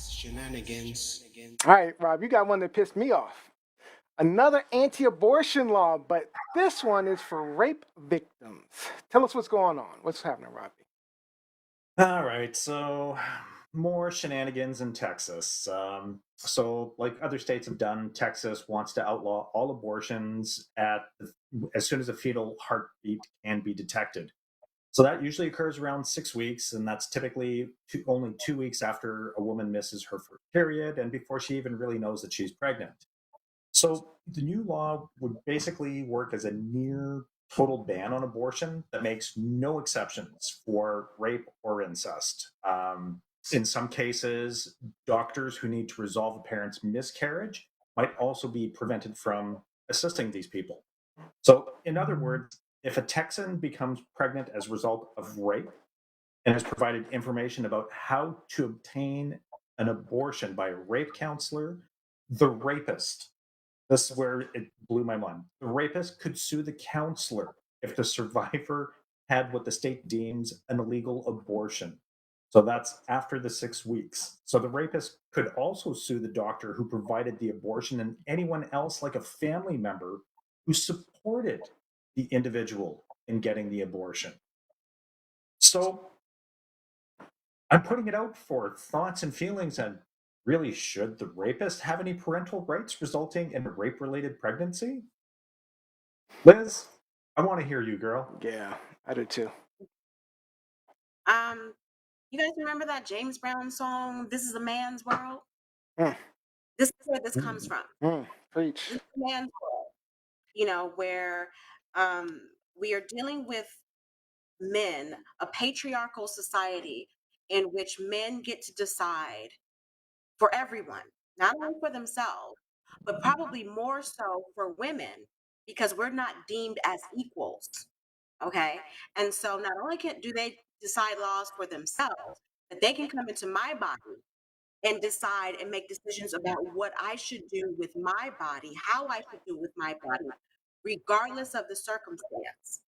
Shenanigans. All right, Rob, you got one that pissed me off. Another anti-abortion law, but this one is for rape victims. Tell us what's going on. What's happening, Robbie? All right, so more shenanigans in Texas. So, like other states have done, Texas wants to outlaw all abortions as soon as a fetal heartbeat can be detected. So that usually occurs around 6 weeks, and that's typically only 2 weeks after a woman misses her first period and before she even really knows that she's pregnant. So the new law would basically work as a near total ban on abortion that makes no exceptions for rape or incest. In some cases, doctors who need to resolve a parent's miscarriage might also be prevented from assisting these people. So, in other words, if a Texan becomes pregnant as a result of rape and has provided information about how to obtain an abortion by a rape counselor, the rapist, this is where it blew my mind. The rapist could sue the counselor if the survivor had what the state deems an illegal abortion. So that's after the 6 weeks. So the rapist could also sue the doctor who provided the abortion and anyone else, like a family member, who supported the individual in getting the abortion. So I'm putting it out for thoughts and feelings on really, should the rapist have any parental rights resulting in a rape related pregnancy? Liz, I want to hear you, girl. Yeah, I do too. You guys remember that James Brown song, "This is a Man's World"? Mm. This is where this comes from. Preach. This is a man's world, where we are dealing with men, a patriarchal society in which men get to decide for everyone, not only for themselves, but probably more so for women, because we're not deemed as equals. Okay. And so not only do they decide laws for themselves, but they can come into my body and decide and make decisions about what I should do with my body, how I should do with my body, regardless of the circumstance.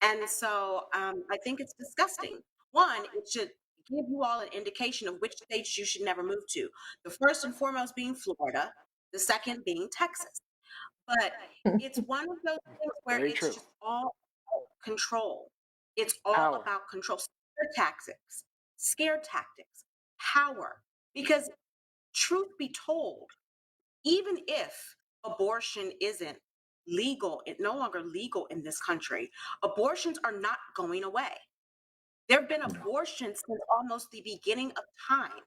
And so I think it's disgusting. One, it should give you all an indication of which states you should never move to. The first and foremost being Florida, the second being Texas. But it's one of those things where Very it's true. just all control. It's all Power. about control. Scare tactics, power. Because truth be told, even if abortion isn't legal, it's no longer legal in this country, abortions are not going away. There have been abortions since almost the beginning of time.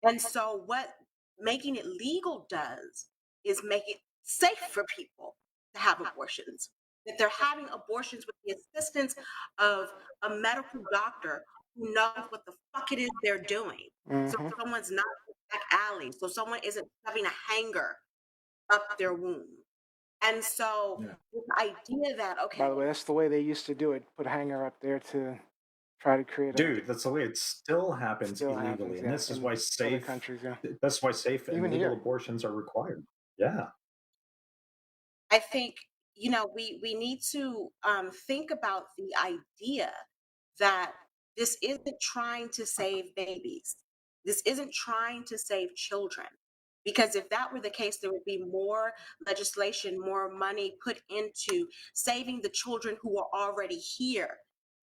And so what making it legal does is make it safe for people to have abortions. That they're having abortions with the assistance of a medical doctor who knows what the fuck it is they're doing. So someone's not in the back alley. So someone isn't having a hanger up their womb. And so this idea that, okay. By the way, that's the way they used to do it. Put a hanger up there to try to create Dude, that's the way it still happens illegally. And this is why safe countries, that's why safe and Even legal here. abortions are required. Yeah. I think, we need to think about the idea that this isn't trying to save babies. This isn't trying to save children. Because if that were the case, there would be more legislation, more money put into saving the children who are already here,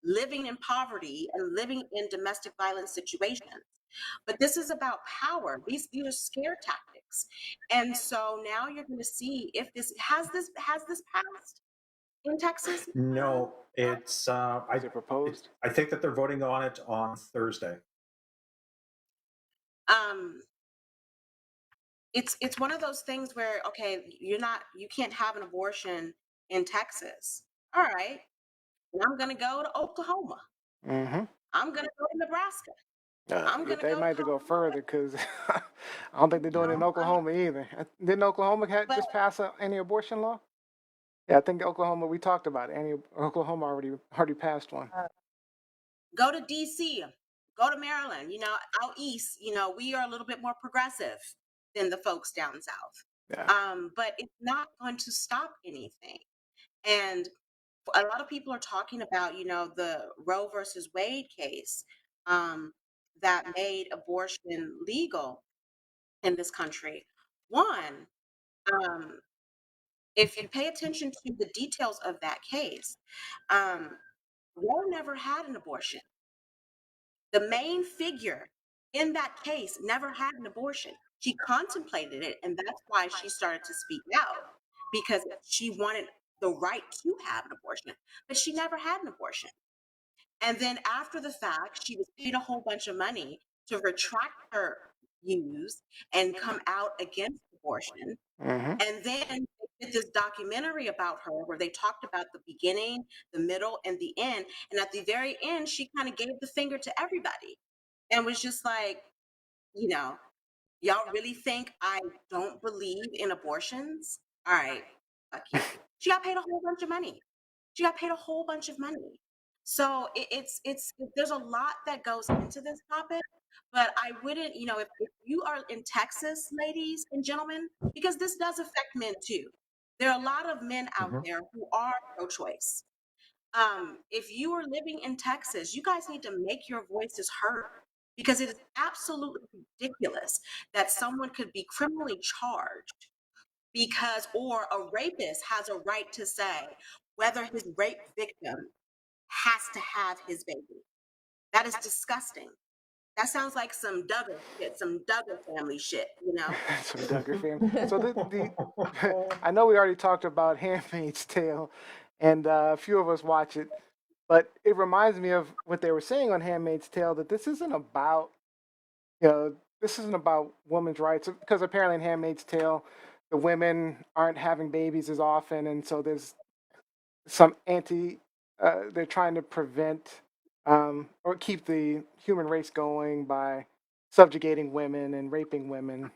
living in poverty and living in domestic violence situations. But this is about power. These are scare tactics. And so now you're going to see if this has passed in Texas. No, it's Is it proposed? I think that they're voting on it on Thursday. It's one of those things where, okay, you can't have an abortion in Texas. All right. And I'm gonna go to Oklahoma. I'm gonna go to Nebraska. They might have to go further because I don't think they're doing it in Oklahoma either. Didn't Oklahoma just pass an anti-abortion law? Yeah, I think Oklahoma, we talked about it. Oklahoma already passed one. Go to DC, go to Maryland, out east, we are a little bit more progressive than the folks down south. Yeah. But it's not going to stop anything. And a lot of people are talking about, the Roe versus Wade case. that made abortion legal in this country. One, um, if you pay attention to the details of that case, um, Roe never had an abortion. The main figure in that case never had an abortion. She contemplated it, and that's why she started to speak out because she wanted the right to have an abortion, but she never had an abortion. And then after the fact, she was paid a whole bunch of money to retract her views and come out against abortion. Mm-hmm. And then they did this documentary about her where they talked about the beginning, the middle, and the end. And at the very end, she kind of gave the finger to everybody and was just like, you know, y'all really think I don't believe in abortions? All right, fuck you. She got paid a whole bunch of money. She got paid a whole bunch of money. So it's there's a lot that goes into this topic, but I wouldn't, if you are in Texas, ladies and gentlemen, because this does affect men too. There are a lot of men out Mhm. there who are pro-choice. If you are living in Texas, you guys need to make your voices heard because it is absolutely ridiculous that someone could be criminally charged because, or a rapist has a right to say whether his rape victim has to have his baby. That is disgusting. That sounds like some Duggar shit, some Duggar family shit, you know? Some Duggar fame. So the I know we already talked about Handmaid's Tale, and a few of us watch it, but it reminds me of what they were saying on Handmaid's Tale that this isn't about women's rights because apparently in Handmaid's Tale, the women aren't having babies as often, and so there's some they're trying to prevent or keep the human race going by subjugating women and raping women.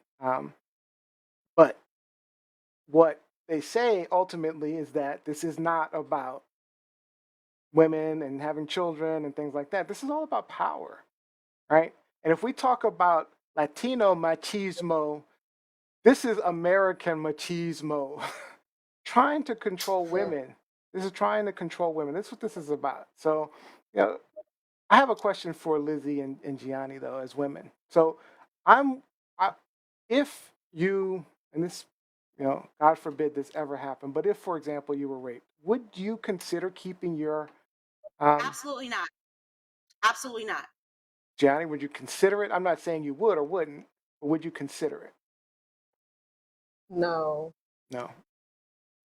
But what they say ultimately is that this is not about women and having children and things like that. This is all about power, right? And if we talk about Latino machismo, this is American machismo. Trying to control Yeah. women. This is trying to control women. This is what this is about. So, you know, I have a question for Lizzie and Gianni though, as women. So, I'm, I, if you, and this, God forbid this ever happened, but if, for example, you were raped, would you consider keeping your, um, Absolutely not. Absolutely not. Gianni? Would you consider it? I'm not saying you would or wouldn't, but would you consider it? No. No.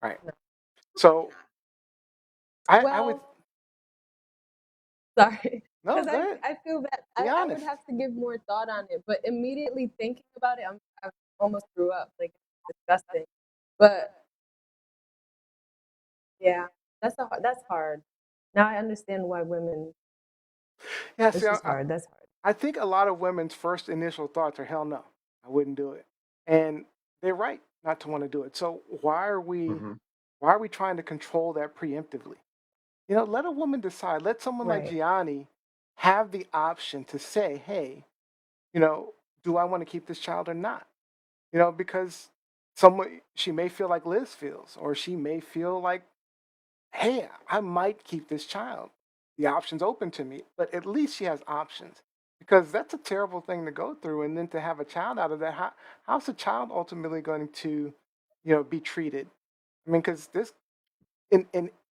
Right. No. So, Not. I would. Well, sorry. No, Because go ahead. I feel that Be I would honest. have to give more thought on it. But immediately thinking about it, I almost threw up. Like, it's disgusting. But yeah, that's hard. Now I understand why women, Yeah. See, it's just hard. That's hard. I think a lot of women's first initial thoughts are, hell no, I wouldn't do it. And they're right not to want to do it. So Mhm. why are we trying to control that preemptively? Let a woman decide. Let someone like Right. Gianni have the option to say, hey, you know, do I want to keep this child or not? Because someone she may feel like Liz feels, or she may feel like, hey, I might keep this child. The option's open to me, but at least she has options because that's a terrible thing to go through. And then to have a child out of that, how's the child ultimately going to, be treated? I mean, because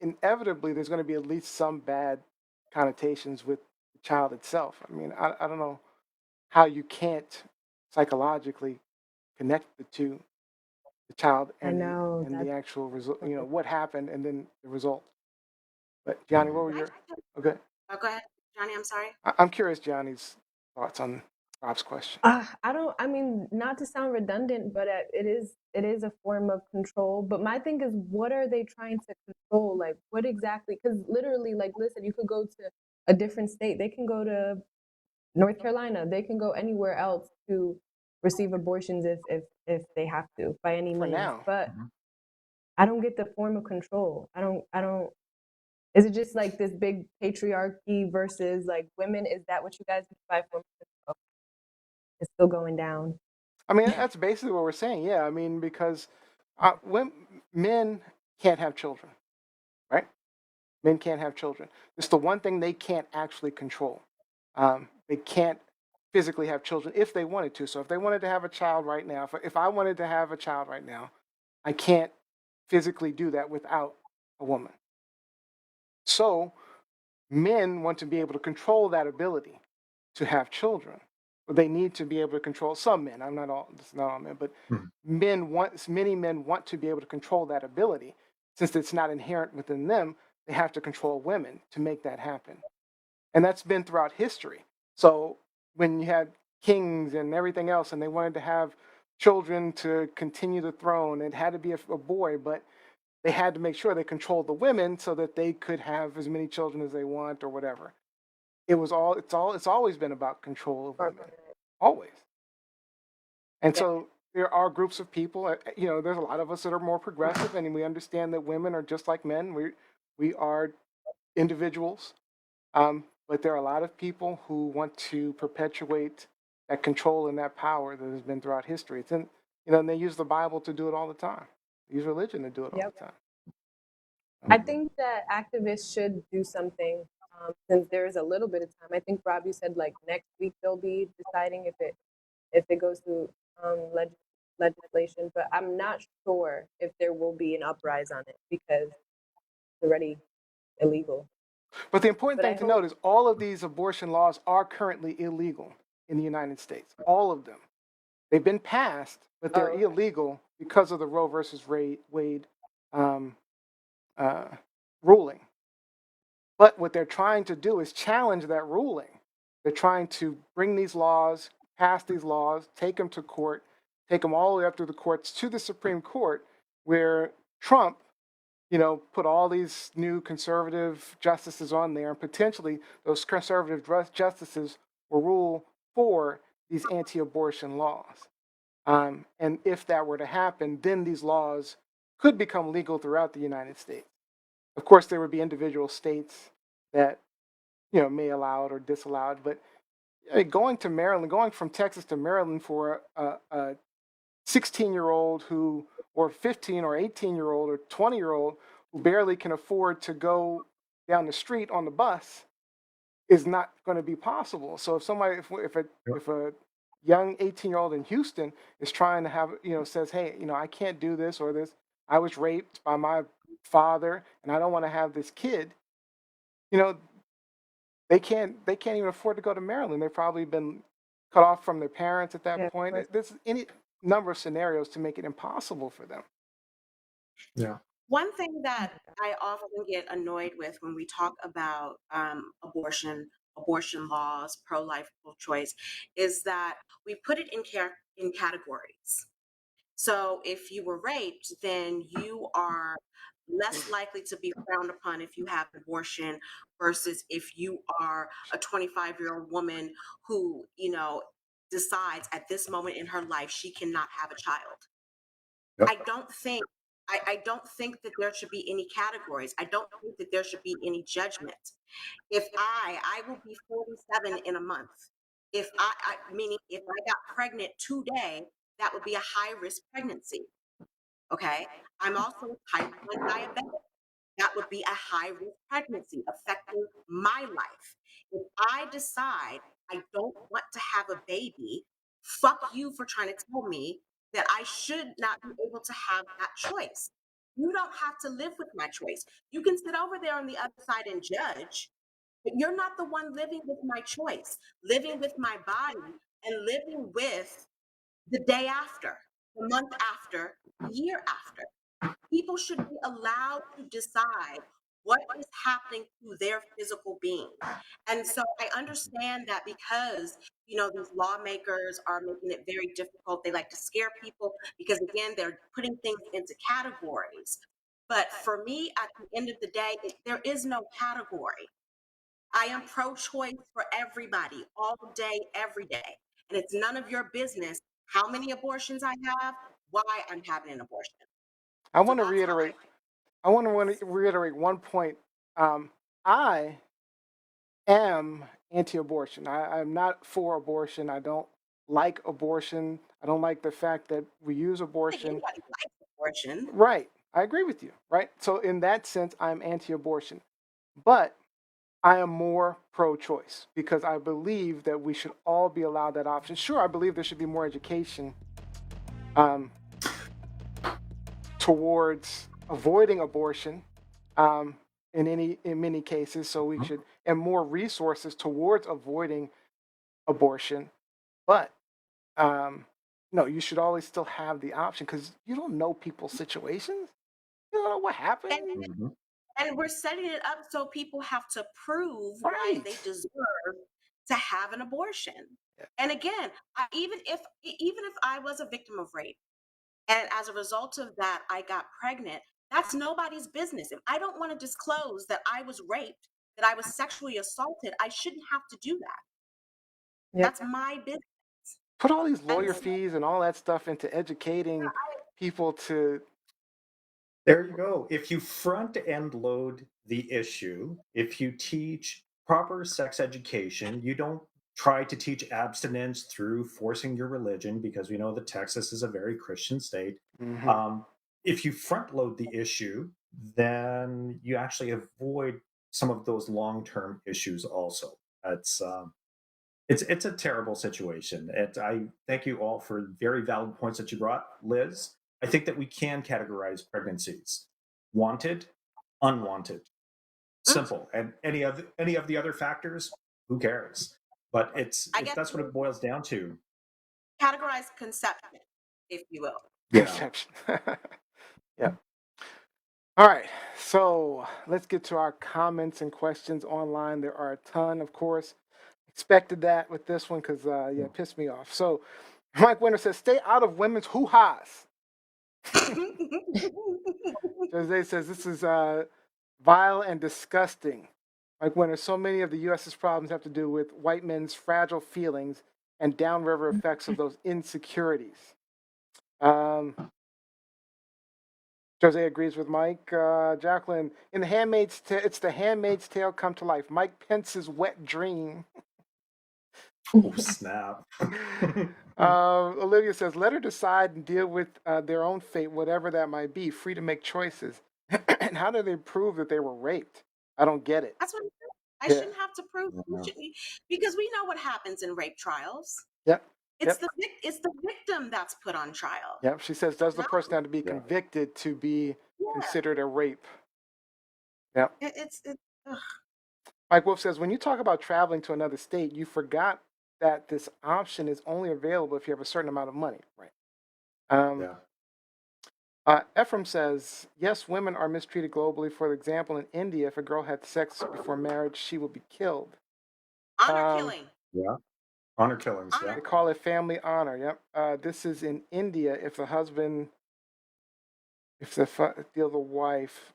inevitably there's going to be at least some bad connotations with the child itself. I mean, I don't know how you can't psychologically connect the two, the child I and the know and that's the actual result. right. What happened and then the result. But Gianni, what Mhm. were Can I your jump in? okay? Oh, go ahead, Johnny. I'm sorry. I'm curious, Gianni's thoughts on Rob's question. I don't. I mean, not to sound redundant, but it is a form of control. But my thing is, what are they trying to control? Like, what exactly? Because literally, like, listen, you could go to a different state. They can go to North Carolina. They can go anywhere else to receive abortions if they have to by any For means. now, But Mhm. I don't get the form of control. I don't. Is it just like this big patriarchy versus like women? Is that what you guys mean by form of control? It's still going down. I mean that's basically what we're saying. Yeah, I mean because when men can't have children, right? Men can't have children. It's the one thing they can't actually control. They can't. physically have children if they wanted to. So if they wanted to have a child right now, if I wanted to have a child right now, I can't physically do that without a woman. So men want to be able to control that ability to have children. They need to be able to control some men. I'm not all, it's not all men, but many men want to be able to control that ability. Since it's not inherent within them, they have to control women to make that happen. And that's been throughout history. So when you had kings and everything else, and they wanted to have children to continue the throne, it had to be a boy, but they had to make sure they controlled the women so that they could have as many children as they want or whatever. It's always been about control of women, always. And so there are groups of people, there's a lot of us that are more progressive, and we understand that women are just like men. We are individuals, but there are a lot of people who want to perpetuate that control and that power that has been throughout history. And they use the Bible to do it all the time. They use religion to do it all Yep. the time. I think that activists should do something since there is a little bit of time. I think Rob, you said like next week they'll be deciding if it goes through legislation, but I'm not sure if there will be an uprise on it because it's already illegal. But the important But I thing to hope note is all of these abortion laws are currently illegal in the United States. All of them. They've been passed, but they're okay. illegal because of the Roe versus Wade um, uh, ruling. But what they're trying to do is challenge that ruling. They're trying to bring these laws, pass these laws, take them to court, take them all the way up through the courts to the Supreme Court, where Trump, put all these new conservative justices on there, and potentially those conservative justices will rule for these anti-abortion laws. And if that were to happen, then these laws could become legal throughout the United States. Of course, there would be individual states that may allow it or disallow it. But going to Maryland, going from Texas to Maryland for a 16-year-old who, or 15 or 18-year-old or 20-year-old who barely can afford to go down the street on the bus is not going to be possible. So if a young 18-year-old in Houston is trying to have, says, hey, I can't do this or this, I was raped by my father and I don't want to have this kid, you know, they can't even afford to go to Maryland. They've probably been cut off from their parents at that Yeah, point. There's any number of scenarios to make it impossible for them. Yeah. One thing that I often get annoyed with when we talk about abortion laws, pro-life, pro-choice, is that we put it in categories. So if you were raped, then you are less likely to be frowned upon if you have an abortion versus if you are a 25-year-old woman who, decides at this moment in her life she cannot have a child. Yep. I don't think that there should be any categories. I don't think that there should be any judgment. If I will be 47 in a month. If meaning if I got pregnant today, that would be a high risk pregnancy. Okay. I'm also a type 1 diabetic. That would be a high risk pregnancy affecting my life. If I decide I don't want to have a baby, fuck you for trying to tell me that I should not be able to have that choice. You don't have to live with my choice. You can sit over there on the other side and judge, but you're not the one living with my choice, living with my body, and living with the day after, the month after, the year after. People should be allowed to decide what is happening to their physical being. And so I understand that because, these lawmakers are making it very difficult. They like to scare people because, again, they're putting things into categories. But for me, at the end of the day, there is no category. I am pro-choice for everybody, all day, every day. And it's none of your business how many abortions I have, why I'm having an abortion. I So want to that's how reiterate. I want to reiterate one point. I am anti-abortion. I'm not for abortion. I don't like abortion. I don't like the fact that we use think abortion. anybody likes abortion. Right. I agree with you. Right. So in that sense, I'm anti-abortion. But I am more pro-choice because I believe that we should all be allowed that option. Sure, I believe there should be more education um, towards avoiding abortion in many cases. So we should, and more resources towards avoiding abortion. But no, you should always still have the option because you don't know people's situations. You don't know what happened. And we're setting it up so people have to prove why they deserve to have an abortion. Yeah. And again, even if I was a victim of rape, and as a result of that, I got pregnant, that's nobody's business. If I don't want to disclose that I was raped, that I was sexually assaulted, I shouldn't have to do that. Yep. That's my business. Put all these lawyer fees and all that stuff into educating people to. There you go. If you front end load the issue, if you teach proper sex education, you don't try to teach abstinence through forcing your religion, because we know that Texas is a very Christian state. If you front load the issue, then you actually avoid some of those long term issues also. It's a terrible situation. I thank you all for very valid points that you brought, Liz. I think that we can categorize pregnancies: wanted, unwanted, simple, and any of the other factors. Who cares? But that's what it boils down to. Categorize conception, if you will. Conception. Yeah. All right. So let's get to our comments and questions online. There are a ton, of course. Expected that with this one because it pissed me off. So Mike Winter says, "Stay out of women's hoo-has." Jose says, "This is vile and disgusting." Mike Winter, so many of the U.S.'s problems have to do with white men's fragile feelings and downriver effects of those insecurities. Jose agrees with Mike. Jacqueline, in the Handmaid's it's the Handmaid's Tale come to life. Mike Pence's wet dream. Oh, snap. Olivia says, let her decide and deal with their own fate, whatever that might be, free to make choices. And how do they prove that they were raped? I don't get it. That's what I shouldn't have to prove, because we know what happens in rape trials. Yep. It's the victim that's put on trial. Yep. She says, does the person have to be convicted to be considered a rape? Yep. Mike Wolf says, when you talk about traveling to another state, you forgot that this option is only available if you have a certain amount of money, right? Ephraim says, yes, women are mistreated globally. For example, in India, if a girl had sex before marriage, she would be killed. Honor killing. Yeah. Honor killings. They call it family honor. Yep. This is in India. If the husband, the wife,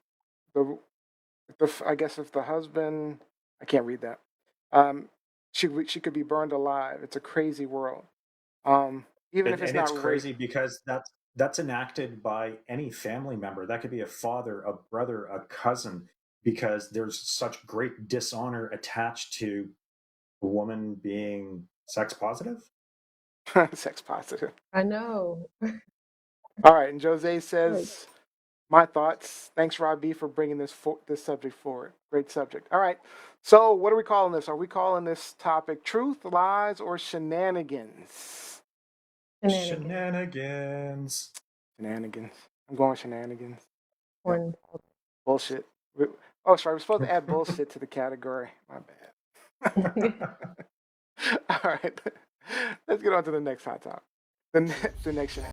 I guess if the husband, I can't read that. She could be burned alive. It's a crazy world. Even if it's not crazy because that's enacted by any family member. That could be a father, a brother, a cousin, because there's such great dishonor attached to a woman being sex positive. Sex positive. I know. All right, and Jose says, my thoughts. Thanks, Rob B, for bringing this subject forward. Great subject. All right, so what are we calling this? Are we calling this topic truth, lies, or shenanigans? Shenanigans. Shenanigans. I'm going shenanigans. Yep. Bullshit. Oh, sorry. We're supposed to add bullshit to the category. My bad. All right. Let's get on to the next hot topic. The next shenanigans.